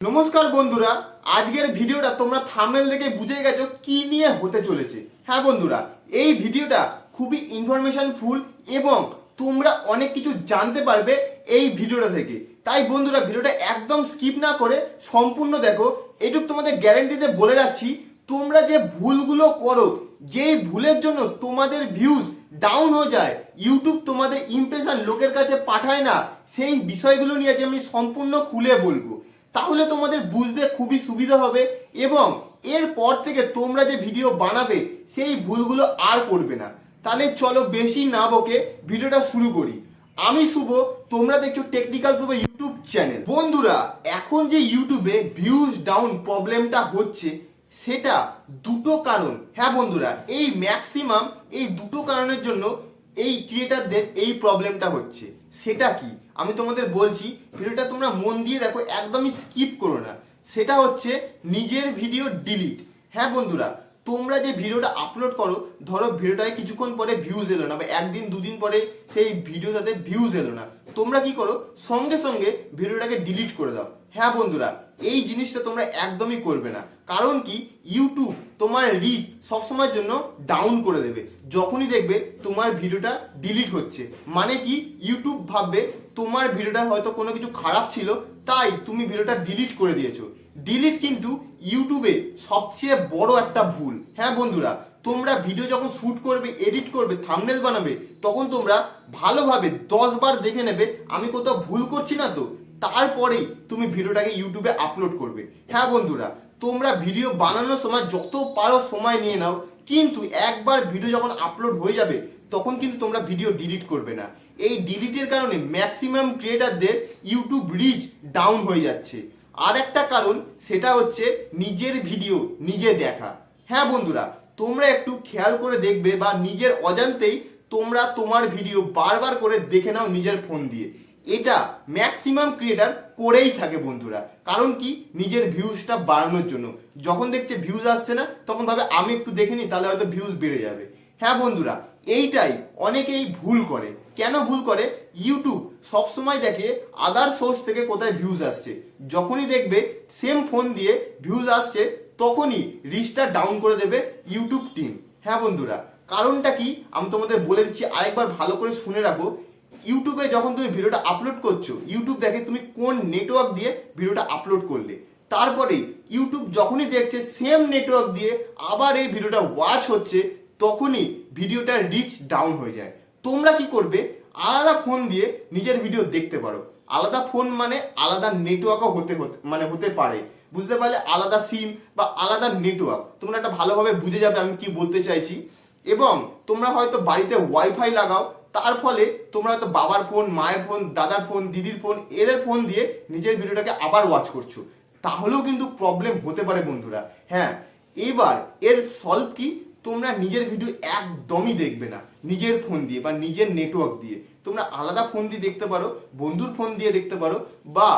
নমস্কার বন্ধুরা, আজকের ভিডিওটা তোমরা থাম্বনেল দেখে বুঝে গেছো কি নিয়ে হতে চলেছে। হ্যাঁ বন্ধুরা, এই ভিডিওটা খুবই ইনফরমেশন ফুল এবং তোমরা অনেক কিছু জানতে পারবে এই ভিডিওটা থেকে। তাই বন্ধুরা ভিডিওটা একদম স্কিপ না করে সম্পূর্ণ দেখো। এটুকু তোমাদের গ্যারান্টিতে বলে রাখছি, তোমরা যে ভুলগুলো করো, যেই ভুলের জন্য তোমাদের ভিউজ ডাউন হয়ে যায়, ইউটিউব তোমাদের ইমপ্রেশন লোকের কাছে পাঠায় না, সেই বিষয়গুলো নিয়ে আজকে আমি সম্পূর্ণ খুলে বলবো। তাহলে তোমাদের বুঝতে খুবই সুবিধা হবে এবং এরপর থেকে তোমরা যে ভিডিও বানাবে সেই ভুলগুলো আর করবে না। তাহলে চলো বেশি না বকে ভিডিওটা শুরু করি। আমি শুভ, তোমরা দেখছো টেকনিক্যাল শুভ ইউটিউব চ্যানেল। বন্ধুরা, এখন যে ইউটিউবে ভিউজ ডাউন প্রবলেমটা হচ্ছে সেটা দুটো কারণ। হ্যাঁ বন্ধুরা, এই ম্যাক্সিমাম এই দুটো কারণের জন্য এই ক্রিয়েটারদের এই প্রবলেমটা হচ্ছে। সেটা কি আমি তোমাদের বলছি, ভিডিওটা তোমরা মন দিয়ে দেখো, একদমই স্কিপ করো না। সেটা হচ্ছে নিজের ভিডিও ডিলিট। হ্যাঁ বন্ধুরা, তোমরা যে ভিডিওটা আপলোড করো, ধরো ভিডিওটায় কিছুক্ষণ পরে ভিউজ এলো না বা একদিন দুদিন পরে সেই ভিডিওটাতে ভিউজ এলো না, তোমরা কি করো, সঙ্গে সঙ্গে ভিডিওটাকে ডিলিট করে দাও। হ্যাঁ বন্ধুরা, এই জিনিসটা তোমরা একদমই করবে না। কারণ কি, ইউটিউব তোমার রিচ সবসময়ের জন্য ডাউন করে দেবে যখনই দেখবে তোমার ভিডিওটা ডিলিট হচ্ছে। মানে কি, ইউটিউব ভাববে তোমার ভিডিওটা হয়তো কোনো কিছু খারাপ ছিল, তাই তুমি ভিডিওটা ডিলিট করে দিয়েছো। ডিলিট কিন্তু ইউটিউবে সবচেয়ে বড় একটা ভুল। হ্যাঁ বন্ধুরা, তোমরা ভিডিও যখন শ্যুট করবে, এডিট করবে, থাম্বনেল বানাবে, তখন তোমরা ভালোভাবে 10 বার দেখে নেবে আমি কোথাও ভুল করছি না তো, তারপরেই তুমি ভিডিওটাকে ইউটিউবে আপলোড করবে। হ্যাঁ বন্ধুরা, তোমরা ভিডিও বানানোর সময় যত পারো সময় নিয়ে নাও, কিন্তু একবার ভিডিও যখন আপলোড হয়ে যাবে তখন কিন্তু তোমরা ভিডিও ডিলিট করবে না। এই ডিলিটের কারণে ম্যাক্সিমাম ক্রিয়েটারদের ইউটিউব রিচ ডাউন হয়ে যাচ্ছে। আর একটা কারণ, সেটা হচ্ছে নিজের ভিডিও নিজে দেখা। হ্যাঁ বন্ধুরা, তোমরা একটু খেয়াল করে দেখবে বা নিজের অজান্তেই তোমরা তোমার ভিডিও বারবার করে দেখে নাও নিজের ফোন দিয়ে। এটা ম্যাক্সিমাম ক্রিয়েটার করেই থাকে বন্ধুরা। কারণ কি, নিজের ভিউজটা বাড়ানোর জন্য। যখন দেখছে ভিউজ আসছে না, তখন ভাবে আমি একটু দেখে নিই, তাহলে হয়তো ভিউজ বেড়ে যাবে। হ্যাঁ বন্ধুরা, এইটাই অনেকেই ভুল করে। কেন ভুল করে, ইউটিউব সবসময় দেখে আদার সোর্স থেকে কোথায় ভিউজ আসছে। যখনই দেখবে সেম ফোন দিয়ে ভিউজ আসছে, তখনই রিচটা ডাউন করে দেবে ইউটিউব টিম। হ্যাঁ বন্ধুরা, কারণটা কি আমি তোমাদের বলে দিচ্ছি, আরেকবার ভালো করে শুনে রাখো। ইউটিউবে যখন তুমি ভিডিওটা আপলোড করছো, ইউটিউব দেখে তুমি কোন নেটওয়ার্ক দিয়ে ভিডিওটা আপলোড করলে। তারপরে ইউটিউব যখনই দেখছে সেম নেটওয়ার্ক দিয়ে আবার এই ভিডিওটা ওয়াচ হচ্ছে, তখনই ভিডিওটার রিচ ডাউন হয়ে যায়। তোমরা কি করবে, আলাদা ফোন দিয়ে নিজের ভিডিও দেখতে পারো। আলাদা ফোন মানে আলাদা নেটওয়ার্কও হতে পারে। বুঝতে পারলে, আলাদা সিম বা আলাদা নেটওয়ার্ক, তোমরা একটা ভালোভাবে বুঝে যাবে আমি কি বলতে চাইছি। এবং তোমরা হয়তো বাড়িতে ওয়াইফাই লাগাও, তার ফলে তোমরা হয়তো বাবার ফোন, মায়ের ফোন, দাদার ফোন, দিদির ফোন, এদের ফোন দিয়ে নিজের ভিডিওটাকে আবার ওয়াচ করছো, তাহলেও কিন্তু প্রবলেম হতে পারে বন্ধুরা। হ্যাঁ, এবার এর সলভ কি, তোমরা নিজের ভিডিও একদমই দেখবে না নিজের ফোন দিয়ে বা নিজের নেটওয়ার্ক দিয়ে। তোমরা আলাদা ফোন দিয়ে দেখতে পারো, বন্ধুর ফোন দিয়ে দেখতে পারো বা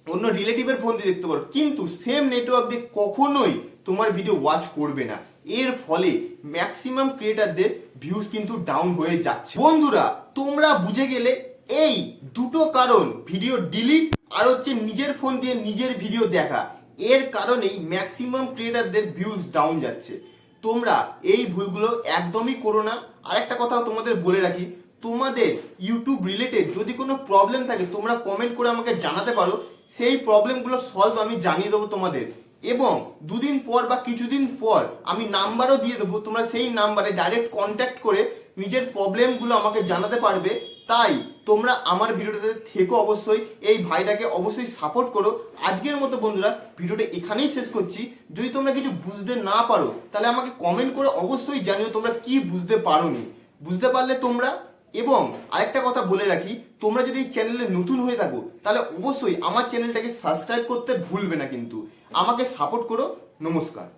অন্য রিলেটিভের ফোন দিয়ে দেখতে পারো, কিন্তু সেম নেটওয়ার্ক দিয়ে কখনোই তোমার ভিডিও ওয়াচ করবে না। এর ফলে ম্যাক্সিমাম ক্রিয়েটারদের ভিউজ কিন্তু ডাউন হয়ে যাচ্ছে। বন্ধুরা, তোমরা বুঝে গেলে এই দুটো কারণ, ভিডিও ডিলিট আর হচ্ছে নিজের ফোন দিয়ে নিজের ভিডিও দেখা, এর কারণেই ম্যাক্সিমাম ক্রিয়েটারদের ভিউজ ডাউন যাচ্ছে। তোমরা এই ভুলগুলো একদমই করো না। আরেকটা কথা তোমাদের বলে রাখি, তোমাদের ইউটিউব রিলেটেড যদি কোনো প্রবলেম থাকে, তোমরা কমেন্ট করে আমাকে জানাতে পারো। সেই প্রবলেমগুলো সলভ আমি জানিয়ে দেবো তোমাদের। এবং দুদিন পর বা কিছুদিন পর আমি নাম্বারও দিয়ে দেবো, তোমরা সেই নাম্বারে ডাইরেক্ট কন্ট্যাক্ট করে নিজের প্রবলেমগুলো আমাকে জানাতে পারবে। তাই তোমরা আমার ভিডিওটাতে থেকো অবশ্যই, এই ভাইটাকে অবশ্যই সাপোর্ট করো। আজকের মতো বন্ধুরা ভিডিওটা এখানেই শেষ করছি। যদি তোমরা কিছু বুঝতে না পারো, তাহলে আমাকে কমেন্ট করে অবশ্যই জানিও তোমরা কি বুঝতে পারোনি। বুঝতে পারলে তোমরা, এবং আরেকটা কথা বলে রাখি, তোমরা যদি এই চ্যানেলে নতুন হয়ে থাকো, তাহলে অবশ্যই আমার চ্যানেলটাকে সাবস্ক্রাইব করতে ভুলবে না। কিন্তু আমাকে সাপোর্ট করো। নমস্কার।